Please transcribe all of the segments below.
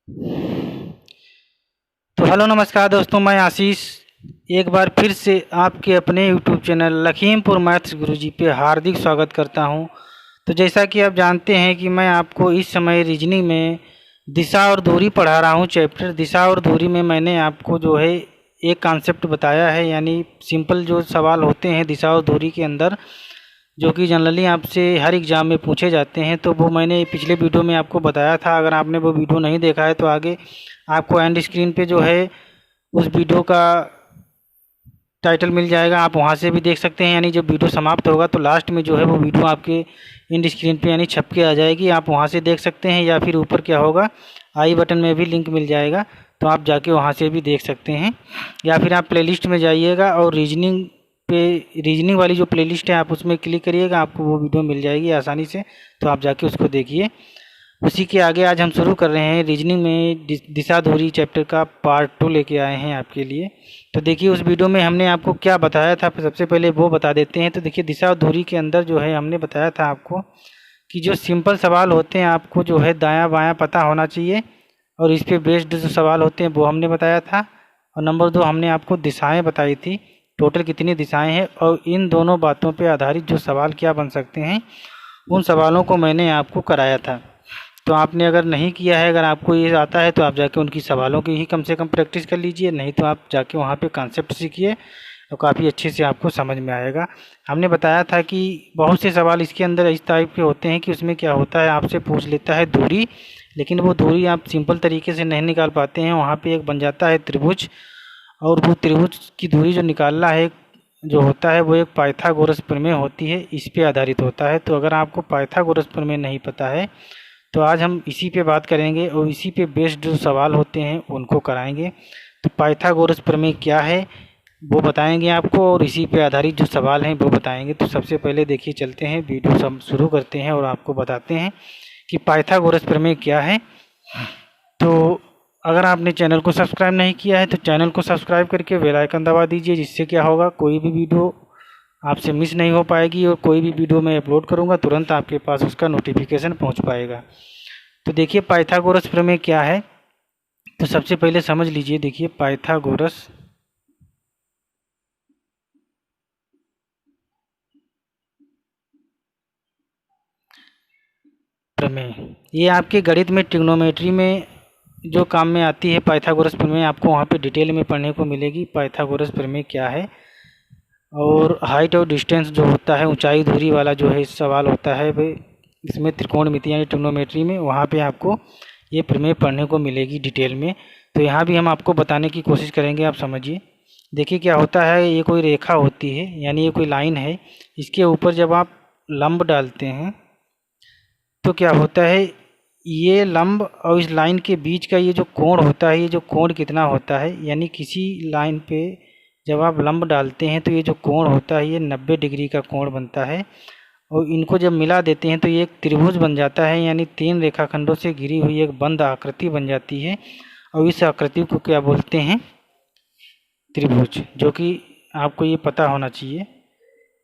तो हेलो नमस्कार दोस्तों, मैं आशीष एक बार फिर से आपके अपने यूट्यूब चैनल लखीमपुर मैथ्स गुरुजी पे हार्दिक स्वागत करता हूं। तो जैसा कि आप जानते हैं कि मैं आपको इस समय रीजनिंग में दिशा और दूरी पढ़ा रहा हूं। चैप्टर दिशा और दूरी में मैंने आपको जो है एक कॉन्सेप्ट बताया है, यानी सिंपल जो सवाल होते हैं दिशा और दूरी के अंदर, जो कि जनरली आपसे हर एग्ज़ाम में पूछे जाते हैं। तो वो मैंने पिछले वीडियो में आपको बताया था। अगर आपने वो वीडियो नहीं देखा है तो आगे आपको एंड स्क्रीन पे जो है उस वीडियो का टाइटल मिल जाएगा, आप वहाँ से भी देख सकते हैं। यानी जब वीडियो समाप्त होगा तो लास्ट में जो है वो वीडियो आपके एंड स्क्रीन पे यानी छप के आ जाएगी, आप वहाँ से देख सकते हैं। या फिर ऊपर क्या होगा, आई बटन में भी लिंक मिल जाएगा, तो आप जाके वहाँ से भी देख सकते हैं। या फिर आप प्लेलिस्ट में जाइएगा और रीजनिंग वाली जो प्लेलिस्ट है आप उसमें क्लिक करिएगा, आपको वो वीडियो मिल जाएगी आसानी से, तो आप जाके उसको देखिए। उसी के आगे आज हम शुरू कर रहे हैं रीजनिंग में दिशा धुरी चैप्टर का पार्ट 2 लेके आए हैं आपके लिए। तो देखिए उस वीडियो में हमने आपको क्या बताया था, सबसे पहले वो बता देते हैं। तो देखिए दिशा और धुरी के अंदर जो है हमने बताया था आपको कि जो सिंपल सवाल होते हैं आपको जो है दायां बायां पता होना चाहिए, और इस पे बेस्ड जो सवाल होते हैं वो हमने बताया था। और नंबर 2 हमने आपको दिशाएँ बताई थी, टोटल कितनी दिशाएँ हैं, और इन दोनों बातों पर आधारित जो सवाल क्या बन सकते हैं उन सवालों को मैंने आपको कराया था। तो आपने अगर नहीं किया है, अगर आपको ये आता है तो आप जाके उनकी सवालों की ही कम से कम प्रैक्टिस कर लीजिए, नहीं तो आप जाके वहाँ पे कॉन्सेप्ट सीखिए और काफ़ी अच्छे से आपको समझ में आएगा। हमने बताया था कि बहुत से सवाल इसके अंदर इस टाइप के होते हैं कि उसमें क्या होता है, आपसे पूछ लेता है दूरी, लेकिन वो दूरी आप सिंपल तरीके से नहीं निकाल पाते हैं। वहाँ पर एक बन जाता है त्रिभुज, और वो त्रिभुज की दूरी जो निकालना है जो होता है वो एक पाइथागोरस प्रमेय होती है, इस पे आधारित होता है। तो अगर आपको पाइथागोरस प्रमेय नहीं पता है तो आज हम इसी पे बात करेंगे और इसी पे बेस्ड जो सवाल होते हैं उनको कराएंगे। तो पाइथागोरस प्रमेय क्या है वो बताएंगे आपको, और इसी पे आधारित जो सवाल हैं वो बताएंगे। तो सबसे पहले देखिए चलते हैं, वीडियो सब शुरू करते हैं और आपको बताते हैं कि पाइथागोरस प्रमेय क्या है। तो अगर आपने चैनल को सब्सक्राइब नहीं किया है तो चैनल को सब्सक्राइब करके बेल आइकन दबा दीजिए, जिससे क्या होगा कोई भी वीडियो आपसे मिस नहीं हो पाएगी, और कोई भी वीडियो मैं अपलोड करूंगा तुरंत आपके पास उसका नोटिफिकेशन पहुंच पाएगा। तो देखिए पाइथागोरस प्रमेय क्या है, तो सबसे पहले समझ लीजिए। देखिए पाइथागोरस प्रमेय ये आपके गणित में ट्रिग्नोमेट्री में जो काम में आती है। पाइथागोरस प्रमेय आपको वहाँ पे डिटेल में पढ़ने को मिलेगी, पाइथागोरस प्रमेय क्या है। और हाइट और डिस्टेंस जो होता है, ऊंचाई दूरी वाला जो है सवाल होता है, वे इसमें त्रिकोणमिति यानी ट्रिग्नोमेट्री में वहाँ पे आपको ये प्रमेय पढ़ने को मिलेगी डिटेल में। तो यहाँ भी हम आपको बताने की कोशिश करेंगे, आप समझिए। देखिए क्या होता है, ये कोई रेखा होती है यानी ये कोई लाइन है, इसके ऊपर जब आप लंब डालते हैं तो क्या होता है, ये लंब और इस लाइन के बीच का ये जो कोण होता है, ये जो कोण कितना होता है, यानी किसी लाइन पे जब आप लंब डालते हैं तो ये जो कोण होता है ये 90 डिग्री का कोण बनता है। और इनको जब मिला देते हैं तो ये एक त्रिभुज बन जाता है, यानी 3 रेखाखंडों से घिरी हुई एक बंद आकृति बन जाती है। और इस आकृति को क्या बोलते हैं, त्रिभुज, जो कि आपको ये पता होना चाहिए।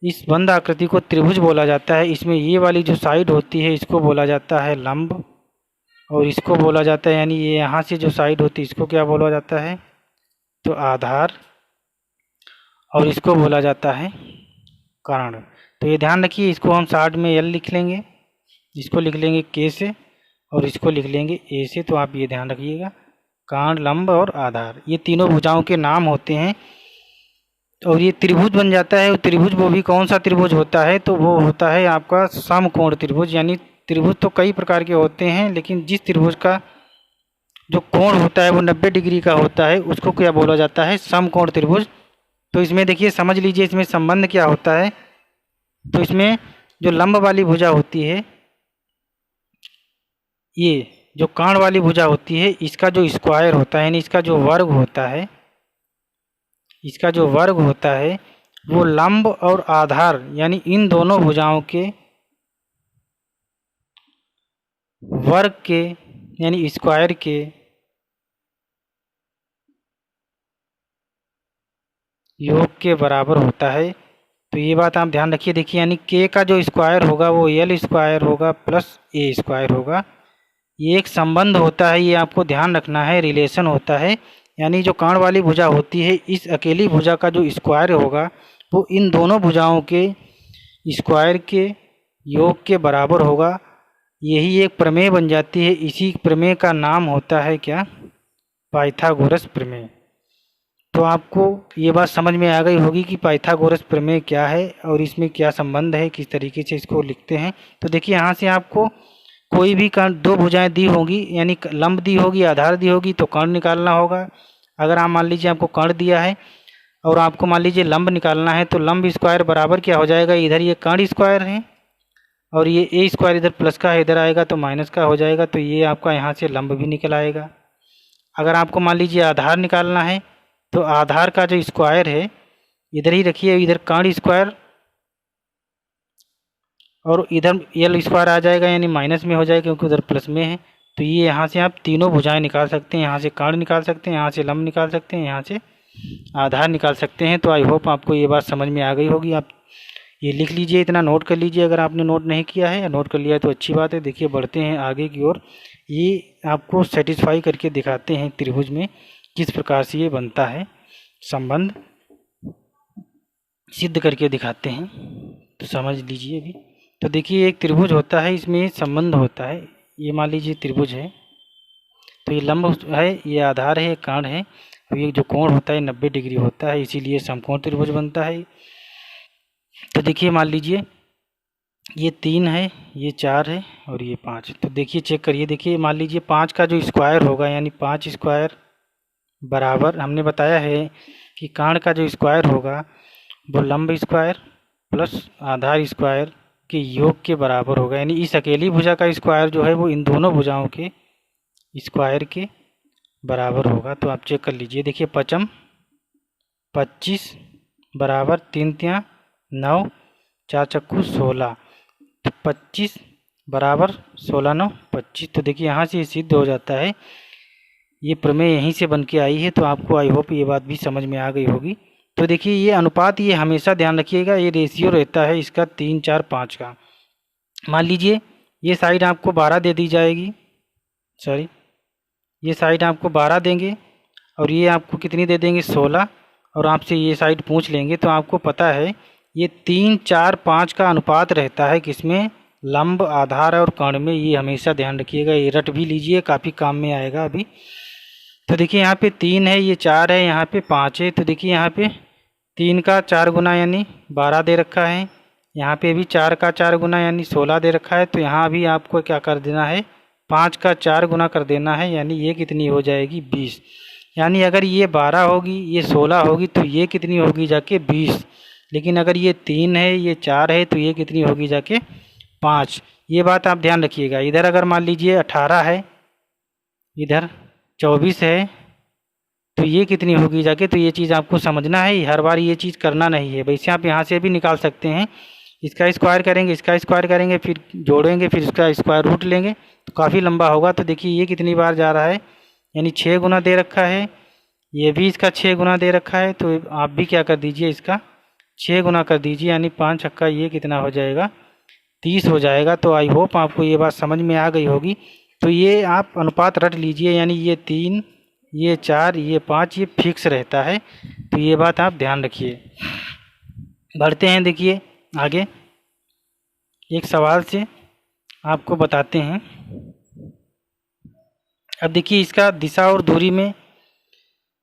इस बंद आकृति को त्रिभुज बोला जाता है। इसमें ये वाली जो साइड होती है इसको बोला जाता है लंब, और इसको बोला जाता है, यानी ये यहाँ से जो साइड होती है इसको क्या बोला जाता है, तो आधार, और इसको बोला जाता है कर्ण। तो ये ध्यान रखिए, इसको हम शॉर्ट में एल लिख लेंगे, इसको लिख लेंगे के से, और इसको लिख लेंगे ए से। तो आप ये ध्यान रखिएगा, कर्ण, लंब और आधार, ये तीनों भुजाओं के नाम होते हैं। और ये त्रिभुज बन जाता है। और त्रिभुज वो भी कौन सा त्रिभुज होता है, तो वो होता है आपका समकोण त्रिभुज। यानी त्रिभुज तो कई प्रकार के होते हैं, लेकिन जिस त्रिभुज का जो कोण होता है वो 90 डिग्री का होता है उसको क्या बोला जाता है, समकोण त्रिभुज। तो इसमें देखिए समझ लीजिए इसमें संबंध क्या होता है। तो इसमें जो लंब वाली भुजा होती है, ये जो कर्ण वाली भुजा होती है, इसका जो स्क्वायर होता है यानी इसका जो वर्ग होता है, इसका जो वर्ग होता है वो लंब और आधार यानी इन दोनों भुजाओं के वर्ग के यानी स्क्वायर के योग के बराबर होता है। तो ये बात आप ध्यान रखिए। देखिए यानी के का जो स्क्वायर होगा वो एल स्क्वायर होगा प्लस ए स्क्वायर होगा, ये एक संबंध होता है, ये आपको ध्यान रखना है, रिलेशन होता है। यानी जो कर्ण वाली भुजा होती है, इस अकेली भुजा का जो स्क्वायर होगा वो इन दोनों भुजाओं के स्क्वायर के योग के बराबर होगा। यही एक प्रमेय बन जाती है। इसी प्रमेय का नाम होता है क्या? पाइथागोरस प्रमेय। तो आपको ये बात समझ में आ गई होगी कि पाइथागोरस प्रमेय क्या है और इसमें क्या संबंध है, किस तरीके से इसको लिखते हैं। तो देखिए यहाँ से आपको कोई भी कर्ण, दो भुजाएं दी होंगी यानी लंब दी होगी, आधार दी होगी, तो कर्ण निकालना होगा। अगर आप मान लीजिए आपको कर्ण दिया है और आपको मान लीजिए लंब निकालना है, तो लंब स्क्वायर बराबर क्या हो जाएगा? इधर ये कर्ण स्क्वायर है और ये ए स्क्वायर इधर प्लस का है, इधर आएगा तो माइनस का हो जाएगा, तो ये आपका यहाँ से लंब भी निकल आएगा। अगर आपको मान लीजिए आधार निकालना है, तो आधार का जो स्क्वायर है इधर ही रखिए, इधर कर्ण स्क्वायर और इधर एल स्क्वायर आ जाएगा, यानी माइनस में हो जाएगा क्योंकि उधर प्लस में है। तो ये यहाँ से आप तीनों भुजाएं निकाल सकते हैं, यहाँ से कर्ण निकाल सकते हैं, यहाँ से लंब निकाल सकते हैं, यहाँ से आधार निकाल सकते हैं। तो आई होप आपको ये बात समझ में आ गई होगी। आप ये लिख लीजिए, इतना नोट कर लीजिए अगर आपने नोट नहीं किया है, या नोट कर लिया है तो अच्छी बात है। देखिए बढ़ते हैं आगे की ओर। ये आपको सेटिस्फाई करके दिखाते हैं त्रिभुज में किस प्रकार से ये बनता है, संबंध सिद्ध करके दिखाते हैं। तो समझ लीजिए अभी। तो देखिए एक त्रिभुज होता है, इसमें संबंध होता है। ये मान लीजिए त्रिभुज है, तो ये लंब है, ये आधार है, ये कर्ण है, और ये जो कोण होता है 90 डिग्री होता है, इसीलिए समकोण त्रिभुज बनता है। तो देखिए मान लीजिए ये 3 है, ये 4 है और ये 5। तो देखिए चेक करिए, देखिए मान लीजिए 5 का जो स्क्वायर होगा यानी 5 स्क्वायर बराबर, हमने बताया है कि कर्ण का जो स्क्वायर होगा वो लंब स्क्वायर प्लस आधार स्क्वायर के योग के बराबर होगा। यानी इस अकेली भुजा का स्क्वायर जो है वो इन दोनों भुजाओं के स्क्वायर के बराबर होगा। तो आप चेक कर लीजिए, देखिए 5 25 बराबर 3 तियाँ 9, 4 चक्कू 16, तो 25 बराबर 16 9 25। तो देखिए यहाँ से सिद्ध हो जाता है, ये प्रमेय यहीं से बन के आई है। तो आपको आई होप ये बात भी समझ में आ गई होगी। तो देखिए ये अनुपात, ये हमेशा ध्यान रखिएगा, ये रेशियो रहता है इसका 3 4 5 का। मान लीजिए ये साइड आपको 12 दे दी जाएगी, सॉरी ये साइड आपको 12 देंगे और ये आपको कितनी दे देंगे 16, और आपसे ये साइड पूछ लेंगे। तो आपको पता है ये 3 4 5 का अनुपात रहता है किसमें? लंब आधार और कर्ण में। ये हमेशा ध्यान रखिएगा, ये रट भी लीजिए, काफ़ी काम में आएगा अभी। तो देखिए यहाँ पे 3 है, ये 4 है, यहाँ पे 5 है। तो देखिए यहाँ पे 3 का 4 गुना यानी 12 दे रखा है, यहाँ पे भी 4 का 4 गुना यानी 16 दे रखा है। तो यहाँ भी आपको क्या कर देना है? 5 का 4 गुना कर देना है, यानी ये कितनी हो जाएगी 20। यानी अगर ये 12 होगी, ये 16 होगी, तो ये कितनी होगी जाके 20। लेकिन अगर ये 3 है, ये 4 है, तो ये कितनी होगी जाके 5। ये बात आप ध्यान रखिएगा। इधर अगर मान लीजिए 18 है, इधर 24 है, तो ये कितनी होगी जाके, तो ये चीज़ आपको समझना है। हर बार ये चीज़ करना नहीं है। वैसे आप यहाँ से भी निकाल सकते हैं, इसका स्क्वायर करेंगे, इसका स्क्वायर करेंगे, फिर जोड़ेंगे, फिर इसका स्क्वायर रूट लेंगे, तो काफ़ी लंबा होगा। तो देखिए ये कितनी बार जा रहा है, यानी 6 गुना दे रखा है, ये भी इसका 6 गुना दे रखा है। तो आप भी क्या कर दीजिए, इसका 6 गुना कर दीजिए, यानी 5 छक्का ये कितना हो जाएगा 30 हो जाएगा। तो आई होप आपको ये बात समझ में आ गई होगी। तो ये आप अनुपात रट लीजिए, यानी ये 3 ये 4 ये 5 ये फिक्स रहता है। तो ये बात आप ध्यान रखिए। बढ़ते हैं, देखिए आगे एक सवाल से आपको बताते हैं। अब देखिए इसका दिशा और दूरी में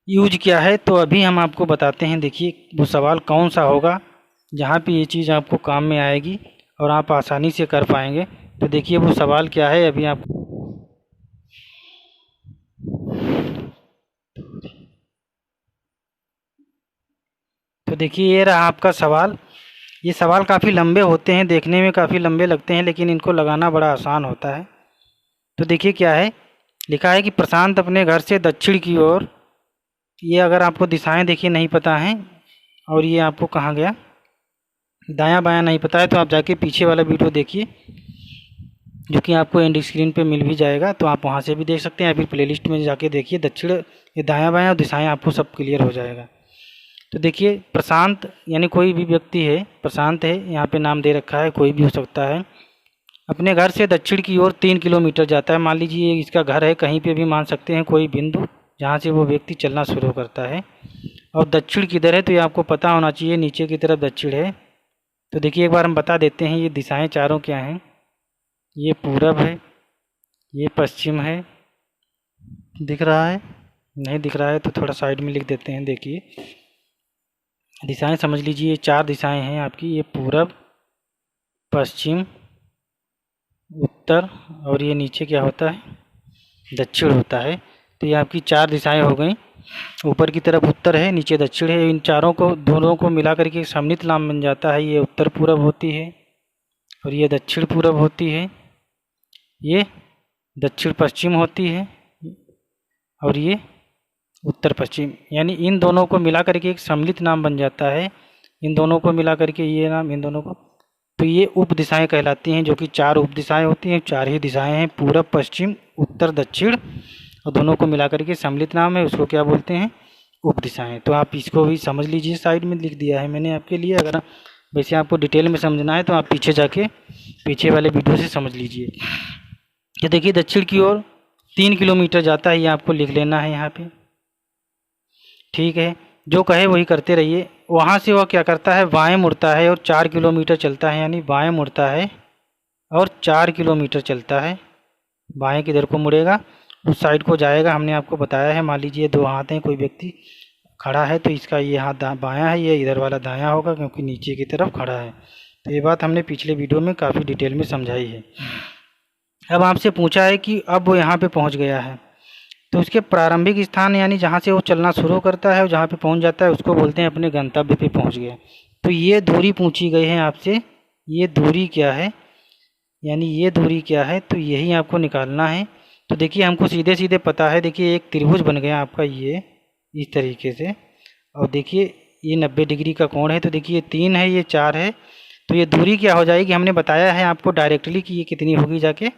यूज क्या है, तो अभी हम आपको बताते हैं। देखिए वो सवाल कौन सा होगा जहाँ पे ये चीज़ आपको काम में आएगी और आप आसानी से कर पाएंगे। तो देखिए वो सवाल क्या है, अभी आप तो देखिए ये रहा आपका सवाल। ये सवाल काफ़ी लंबे होते हैं, देखने में काफ़ी लंबे लगते हैं, लेकिन इनको लगाना बड़ा आसान होता है। तो देखिए क्या है, लिखा है कि प्रशांत अपने घर से दक्षिण की ओर, ये अगर आपको दिशाएं देखिए नहीं पता हैं और ये आपको कहाँ गया दायां बायां नहीं पता है, तो आप जाके पीछे वाला वीडियो देखिए जो कि आपको एंड स्क्रीन पे मिल भी जाएगा। तो आप वहाँ से भी देख सकते हैं, या फिर प्लेलिस्ट में जाके देखिए दक्षिण, ये दायां बायां और दिशाएं आपको सब क्लियर हो जाएगा। तो देखिए प्रशांत यानी कोई भी व्यक्ति है, प्रशांत है, यहाँ पे नाम दे रखा है, कोई भी हो सकता है। अपने घर से दक्षिण की ओर 3 किलोमीटर जाता है। मान लीजिए इसका घर है, कहीं पे भी मान सकते हैं कोई बिंदु जहाँ से वो व्यक्ति चलना शुरू करता है। और दक्षिण किधर है तो ये आपको पता होना चाहिए, नीचे की तरफ दक्षिण है। तो देखिए एक बार हम बता देते हैं ये दिशाएं चारों क्या हैं। ये पूरब है, ये पश्चिम है, दिख रहा है? नहीं दिख रहा है तो थोड़ा साइड में लिख देते हैं। देखिए दिशाएं समझ लीजिए, 4 दिशाएं हैं आपकी, ये पूरब, पश्चिम, उत्तर और ये नीचे क्या होता है, दक्षिण होता है। तो ये आपकी 4 दिशाएं हो गई। ऊपर की तरफ उत्तर है, नीचे दक्षिण है। इन चारों को दोनों को मिला करके सम्मिलित नाम बन जाता है। ये उत्तर पूरब होती है और ये दक्षिण पूरब होती है, ये दक्षिण पश्चिम होती है और ये उत्तर पश्चिम। यानी इन दोनों को मिला करके एक सम्मिलित नाम बन जाता है। इन दोनों को मिला करके ये नाम, इन दोनों को, तो ये उप दिशाएँ कहलाती हैं, जो कि 4 उप दिशाएँ होती हैं। 4 ही दिशाएँ हैं, पूरब, पश्चिम, उत्तर, दक्षिण, और दोनों को मिला करके सम्मिलित नाम है, उसको क्या बोलते हैं, उप दिशाएँ। तो आप इसको भी समझ लीजिए, साइड में लिख दिया है मैंने आपके लिए। अगर वैसे आपको डिटेल में समझना है तो आप पीछे जाके पीछे वाले वीडियो से समझ लीजिए। ये देखिए दक्षिण की ओर 3 किलोमीटर जाता है, ये आपको लिख लेना है यहाँ पे, ठीक है। जो कहे वही करते रहिए। वहाँ से वह क्या करता है, बाएं मुड़ता है और 4 किलोमीटर चलता है। यानी बाएं मुड़ता है और 4 किलोमीटर चलता है। बाएं किधर को मुड़ेगा, उस साइड को जाएगा। हमने आपको बताया है, मान लीजिए 2 हाथ हैं, कोई व्यक्ति खड़ा है तो इसका ये हाथ बायां है, ये इधर वाला दायां होगा क्योंकि नीचे की तरफ खड़ा है। तो ये बात हमने पिछले वीडियो में काफ़ी डिटेल में समझाई है। अब आपसे पूछा है कि अब वो यहाँ पे पहुँच गया है, तो उसके प्रारंभिक स्थान यानी जहाँ से वो चलना शुरू करता है और जहाँ पे पहुँच जाता है उसको बोलते हैं अपने गंतव्य पे पहुँच गया। तो ये दूरी पूछी गई है आपसे, ये दूरी क्या है, यानी ये दूरी क्या है, तो यही आपको निकालना है। तो देखिए हमको सीधे सीधे पता है, देखिए एक त्रिभुज बन गया आपका ये इस तरीके से, और देखिए ये 90 डिग्री का कोण है। तो देखिए 3 है, ये 4 है, तो ये दूरी क्या हो जाएगी, हमने बताया है आपको डायरेक्टली कि ये कितनी होगी, जाके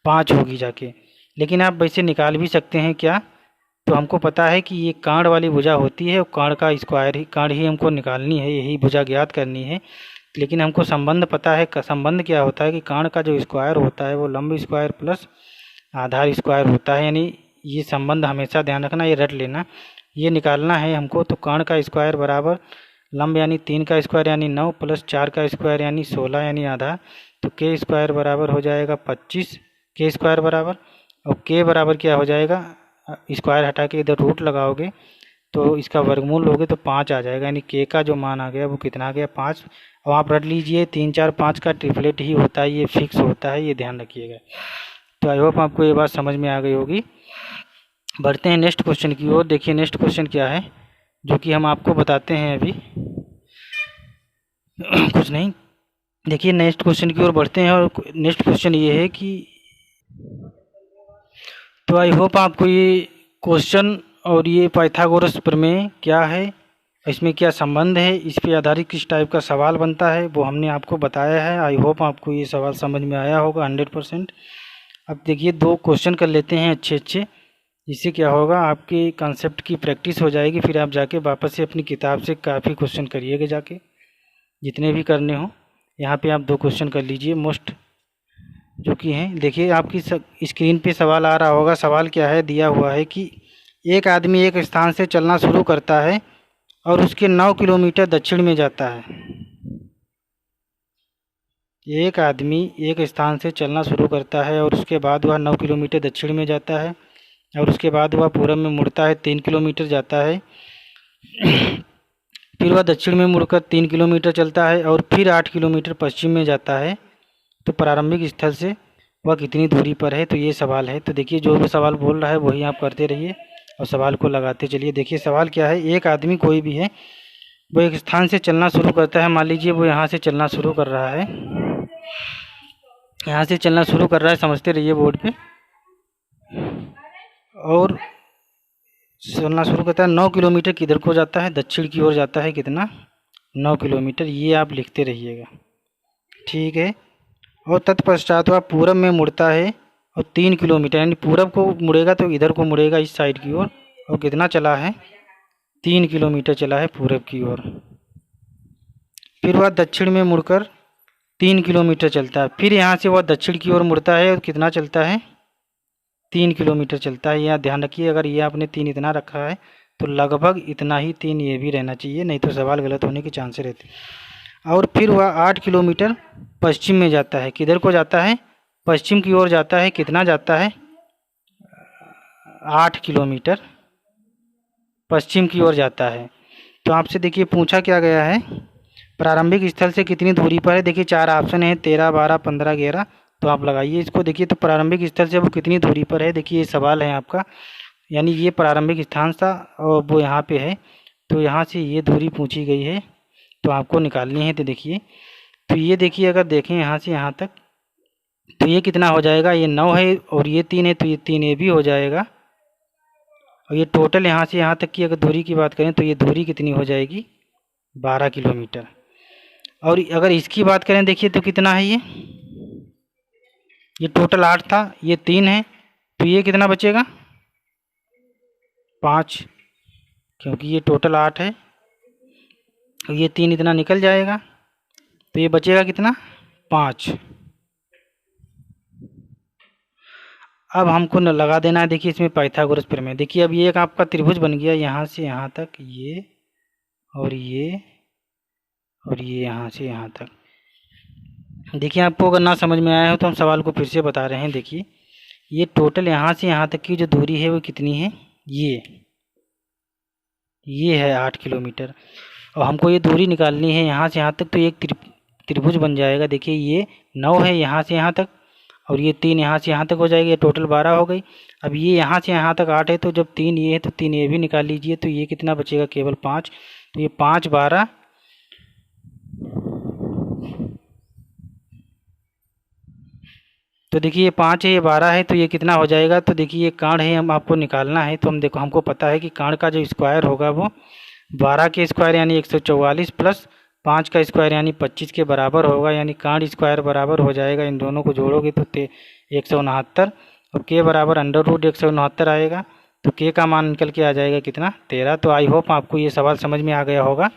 5 होगी जाके। लेकिन आप वैसे निकाल भी सकते हैं क्या, तो हमको पता है कि ये कांड वाली भुजा होती है और कांड का स्क्वायर ही, कांड ही हमको निकालनी है, यही भुजा ज्ञात करनी है। लेकिन हमको संबंध पता है, संबंध क्या होता है कि कांड का जो स्क्वायर होता है वो लंब स्क्वायर प्लस आधार स्क्वायर होता है। यानी ये संबंध हमेशा ध्यान रखना, ये रट लेना, ये निकालना है हमको। तो कांड का स्क्वायर बराबर लंब यानी 3 का स्क्वायर यानी 9 प्लस 4 का स्क्वायर यानी 16 यानी आधा। तो के स्क्वायर बराबर हो जाएगा 25, के स्क्वायर बराबर, और के बराबर क्या हो जाएगा, स्क्वायर हटा के इधर रूट लगाओगे तो इसका वर्गमूल लोगे तो 5 आ जाएगा। यानी के का जो मान आ गया वो कितना आ गया, 5। और आप रट लीजिए 3 4 5 का ट्रिपलेट ही होता है, ये फिक्स होता है, ये ध्यान रखिएगा। तो आई होप आपको ये बात समझ में आ गई होगी। बढ़ते हैं नेक्स्ट क्वेश्चन की ओर। देखिए नेक्स्ट क्वेश्चन क्या है, जो कि हम आपको बताते हैं अभी कुछ नहीं। देखिए नेक्स्ट क्वेश्चन की ओर बढ़ते हैं, और नेक्स्ट क्वेश्चन ये है कि, तो आई होप आपको ये क्वेश्चन और ये पाइथागोरस प्रमेय क्या है, इसमें क्या संबंध है, इस पे आधारित किस टाइप का सवाल बनता है, वो हमने आपको बताया है। आई होप आपको ये सवाल समझ में आया होगा 100%। अब देखिए 2 क्वेश्चन कर लेते हैं अच्छे अच्छे, इससे क्या होगा, आपके कॉन्सेप्ट की प्रैक्टिस हो जाएगी। फिर आप जाके वापस से अपनी किताब से काफ़ी क्वेश्चन करिएगा जाके, जितने भी करने हो। यहाँ पे आप 2 क्वेश्चन कर लीजिए मोस्ट जो कि हैं। देखिए आपकी स्क्रीन पे सवाल आ रहा होगा। सवाल क्या है, दिया हुआ है कि एक आदमी एक स्थान से चलना शुरू करता है और उसके 9 किलोमीटर दक्षिण में जाता है। एक आदमी एक स्थान से चलना शुरू करता है और उसके बाद वह 9 किलोमीटर दक्षिण में जाता है, और उसके बाद वह पूरब में मुड़ता है, 3 किलोमीटर जाता है। फिर वह दक्षिण में मुड़कर 3 किलोमीटर चलता है और फिर 8 किलोमीटर पश्चिम में जाता है। तो प्रारंभिक स्थल से वह कितनी दूरी पर है, तो ये सवाल है। तो देखिए जो भी सवाल बोल रहा है वही आप करते रहिए और सवाल को लगाते चलिए। देखिए सवाल क्या है, एक आदमी कोई भी है, वो एक स्थान से चलना शुरू करता है। मान लीजिए वो यहाँ से चलना शुरू कर रहा है, यहाँ से चलना शुरू कर रहा है, समझते रहिए बोर्ड पे, और चलना शुरू करता है। 9 किलोमीटर किधर को जाता है, दक्षिण की ओर जाता है। कितना, 9 किलोमीटर, ये आप लिखते रहिएगा, ठीक है। और तत्पश्चात वह पूरब में मुड़ता है और 3 किलोमीटर, यानी पूरब को मुड़ेगा तो इधर को मुड़ेगा इस साइड की ओर, और कितना चला है, 3 किलोमीटर चला है पूरब की ओर। फिर वह दक्षिण में मुड़कर 3 किलोमीटर चलता है। फिर यहाँ से वह दक्षिण की ओर मुड़ता है और कितना चलता है, 3 किलोमीटर चलता है। यहाँ ध्यान रखिए, अगर ये आपने 3 इतना रखा है तो लगभग इतना ही 3 ये भी रहना चाहिए, नहीं तो सवाल गलत होने के चांसेस रहते हैं। और फिर वह 8 किलोमीटर पश्चिम में जाता है। किधर को जाता है, पश्चिम की ओर जाता है। कितना जाता है, 8 किलोमीटर पश्चिम की ओर जाता है। तो आपसे देखिए पूछा क्या गया है, प्रारंभिक स्थल से कितनी दूरी पर है। देखिए 4 ऑप्शन है, 13, 12, 15, 11। तो आप लगाइए इसको। देखिए तो प्रारंभिक स्थल से वो कितनी दूरी पर है। देखिए ये सवाल है आपका, यानी ये प्रारंभिक स्थान था और वो यहाँ पे है, तो यहाँ से ये दूरी पूछी गई है तो आपको निकालनी है। तो देखिए, तो ये देखिए अगर देखें यहाँ से यहाँ तक तो ये कितना हो जाएगा, ये 9 है और ये 3 है, तो ये 3 ये भी हो जाएगा। और ये टोटल यहाँ से यहाँ तक की अगर दूरी की बात करें तो ये दूरी कितनी हो जाएगी, 12 किलोमीटर। और अगर इसकी बात करें देखिए तो कितना है, ये टोटल 8 था, ये 3 है, तो ये कितना बचेगा, 5, क्योंकि ये टोटल 8 है और ये 3 इतना निकल जाएगा, तो ये बचेगा कितना, 5। अब हमको न लगा देना है। देखिए इसमें पाइथागोरस प्रमेय। देखिए अब ये एक आपका त्रिभुज बन गया, यहाँ से यहाँ तक ये और ये और ये यहाँ से यहाँ तक। देखिए आपको अगर ना समझ में आया हो तो हम सवाल को फिर से बता रहे हैं। देखिए ये टोटल यहाँ से यहाँ तक की जो दूरी है वो कितनी है, ये है 8 किलोमीटर। और हमको ये दूरी निकालनी है यहाँ से यहाँ तक, तो एक त्रिभुज बन जाएगा। देखिए ये 9 है यहाँ से यहाँ तक और ये 3 यहाँ से यहाँ तक हो जाएगी, ये टोटल 12 हो गई। अब ये यहाँ से यहाँ तक 8 है, तो जब 3 ये है तो 3 ये भी निकाल लीजिए, तो ये कितना बचेगा, केवल 5। तो ये 5, 12, तो देखिए ये 5 है, ये 12 है, तो ये कितना हो जाएगा। तो देखिए ये कांड है, हम आपको निकालना है। तो हम देखो, हमको पता है कि कांड का जो स्क्वायर होगा वो 12 के स्क्वायर यानी 144 प्लस 5 का स्क्वायर यानी 25 के बराबर होगा। यानी कांड स्क्वायर बराबर हो जाएगा, इन दोनों को जोड़ोगे तो 169 और के बराबर √169 आएगा। तो के का मान निकल के आ जाएगा कितना, 13। तो आई होप आपको ये सवाल समझ में आ गया होगा।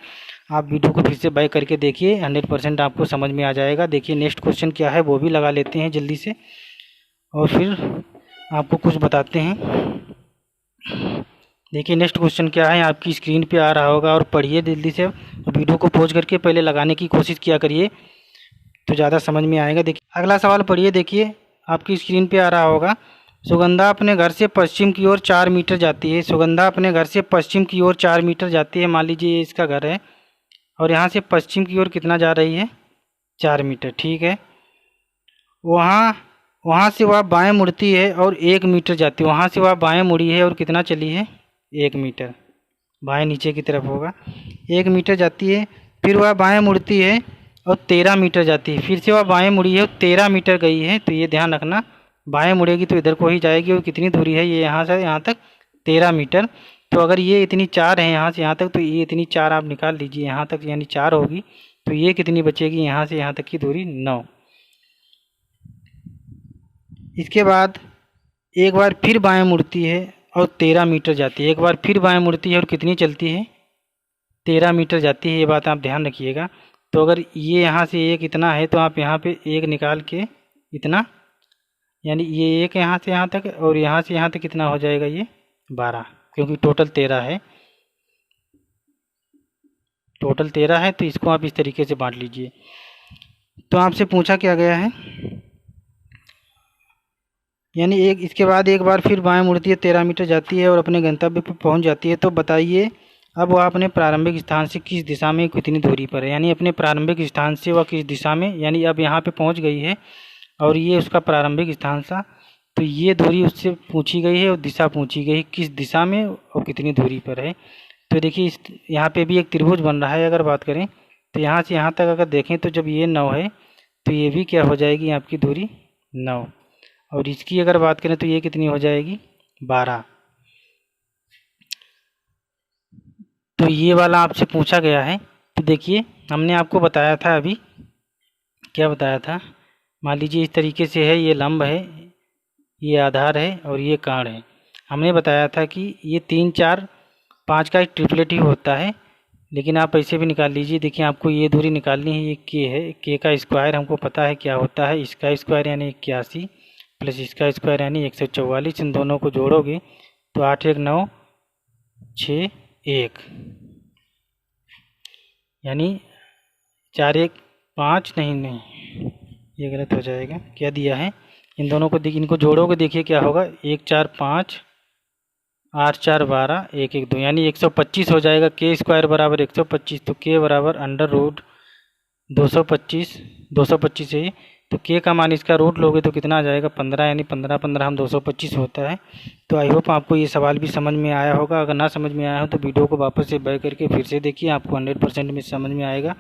आप वीडियो को फिर से बैक करके देखिए, 100% आपको समझ में आ जाएगा। देखिए नेक्स्ट क्वेश्चन क्या है वो भी लगा लेते हैं जल्दी से और फिर आपको कुछ बताते हैं। देखिए नेक्स्ट क्वेश्चन क्या है, आपकी स्क्रीन पे आ रहा होगा और पढ़िए जल्दी से। वीडियो को पॉज करके पहले लगाने की कोशिश किया करिए तो ज़्यादा समझ में आएगा। देखिए अगला सवाल पढ़िए, देखिए आपकी स्क्रीन पे आ रहा होगा। सुगंधा अपने घर से पश्चिम की ओर 4 मीटर जाती है। सुगंधा अपने घर से पश्चिम की ओर 4 मीटर जाती है। मान लीजिए ये इसका घर है और यहाँ से पश्चिम की ओर कितना जा रही है, 4 मीटर, ठीक है। वहाँ से वह बाएं मुड़ती है और 1 मीटर जाती है। वहाँ से वह बाएं मुड़ी है और कितना चली है, 1 मीटर। बाएं नीचे की तरफ होगा, 1 मीटर जाती है। फिर वह बाएं मुड़ती है और 13 मीटर जाती है। फिर से वह बाएं मुड़ी है और 13 मीटर गई है। तो ये ध्यान रखना, बाएं मुड़ेगी तो इधर को ही जाएगी। और कितनी दूरी है ये, यहाँ से यहाँ तक 13 मीटर। तो अगर ये इतनी 4 है यहाँ से यहाँ तक, तो ये इतनी 4 आप निकाल लीजिए यहाँ तक, यानी 4 होगी। तो ये कितनी बचेगी, यहाँ से यहाँ तक की दूरी 9। इसके बाद एक बार फिर बाएं मुड़ती है और 13 मीटर जाती है। एक बार फिर बाएं मुड़ती है और कितनी चलती है, 13 मीटर जाती है। ये बात आप ध्यान रखिएगा। तो अगर ये यहाँ से एक इतना है तो आप यहाँ पे एक निकाल के इतना, यानी ये एक यहाँ से यहाँ तक और यहाँ से यहाँ तक कितना हो जाएगा, ये 12, क्योंकि टोटल 13 है। टोटल 13 है, तो इसको आप इस तरीके से बांट लीजिए। तो आपसे पूछा क्या गया है, यानी एक इसके बाद एक बार फिर बाएं मुड़ती है, 13 मीटर जाती है और अपने गंतव्य पर पहुंच जाती है। तो बताइए अब वह अपने प्रारंभिक स्थान से किस दिशा में कितनी दूरी पर है। यानी अपने प्रारंभिक स्थान से वह किस दिशा में, यानी अब यहाँ पे पहुँच गई है और ये उसका प्रारंभिक स्थान था। तो ये दूरी उससे पूछी गई है और दिशा पूछी गई है, किस दिशा में और कितनी दूरी पर है। तो देखिए यहाँ पे भी एक त्रिभुज बन रहा है। अगर बात करें तो यहाँ से यहाँ तक अगर देखें तो जब ये 9 है तो ये भी क्या हो जाएगी, आपकी दूरी 9। और इसकी अगर बात करें तो ये कितनी हो जाएगी, 12। तो ये वाला आपसे पूछा गया है। तो देखिए हमने आपको बताया था, अभी क्या बताया था, मान लीजिए इस तरीके से है, ये लंब है, ये आधार है और ये कांड है। हमने बताया था कि ये 3, 4, 5 का एक ट्रिपलेट ही होता है, लेकिन आप ऐसे भी निकाल लीजिए। देखिए आपको ये दूरी निकालनी है, ये के है, के का स्क्वायर हमको पता है क्या होता है, इसका स्क्वायर यानी 81 प्लस इसका स्क्वायर यानी 144। इन दोनों को जोड़ोगे तो 8 1 9 6 1 यानी 4 1 5 नहीं ये गलत हो जाएगा। क्या दिया है, इन दोनों को देखिए, इनको जोड़ोगे देखिए क्या होगा, 1 4 5 8 4 12 1 1 2 यानी 125 हो जाएगा। के स्क्वायर बराबर 125, तो के बराबर अंडर रूट 225 है। तो के का मान इसका रूट लोगे तो कितना आ जाएगा 15, यानी 15 15 हम 225 होता है। तो आई होप आपको ये सवाल भी समझ में आया होगा। अगर ना समझ में आया हो तो वीडियो को वापस से बैक करके फिर से देखिए, आपको 100% में समझ में आएगा।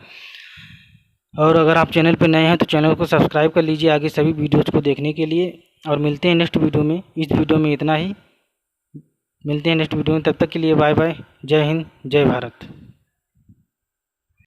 और अगर आप चैनल पर नए हैं तो चैनल को सब्सक्राइब कर लीजिए आगे सभी वीडियोज़ को देखने के लिए। और मिलते हैं नेक्स्ट वीडियो में। इस वीडियो में इतना ही, मिलते हैं नेक्स्ट वीडियो में। तब तक के लिए बाय बाय। जय हिंद, जय भारत।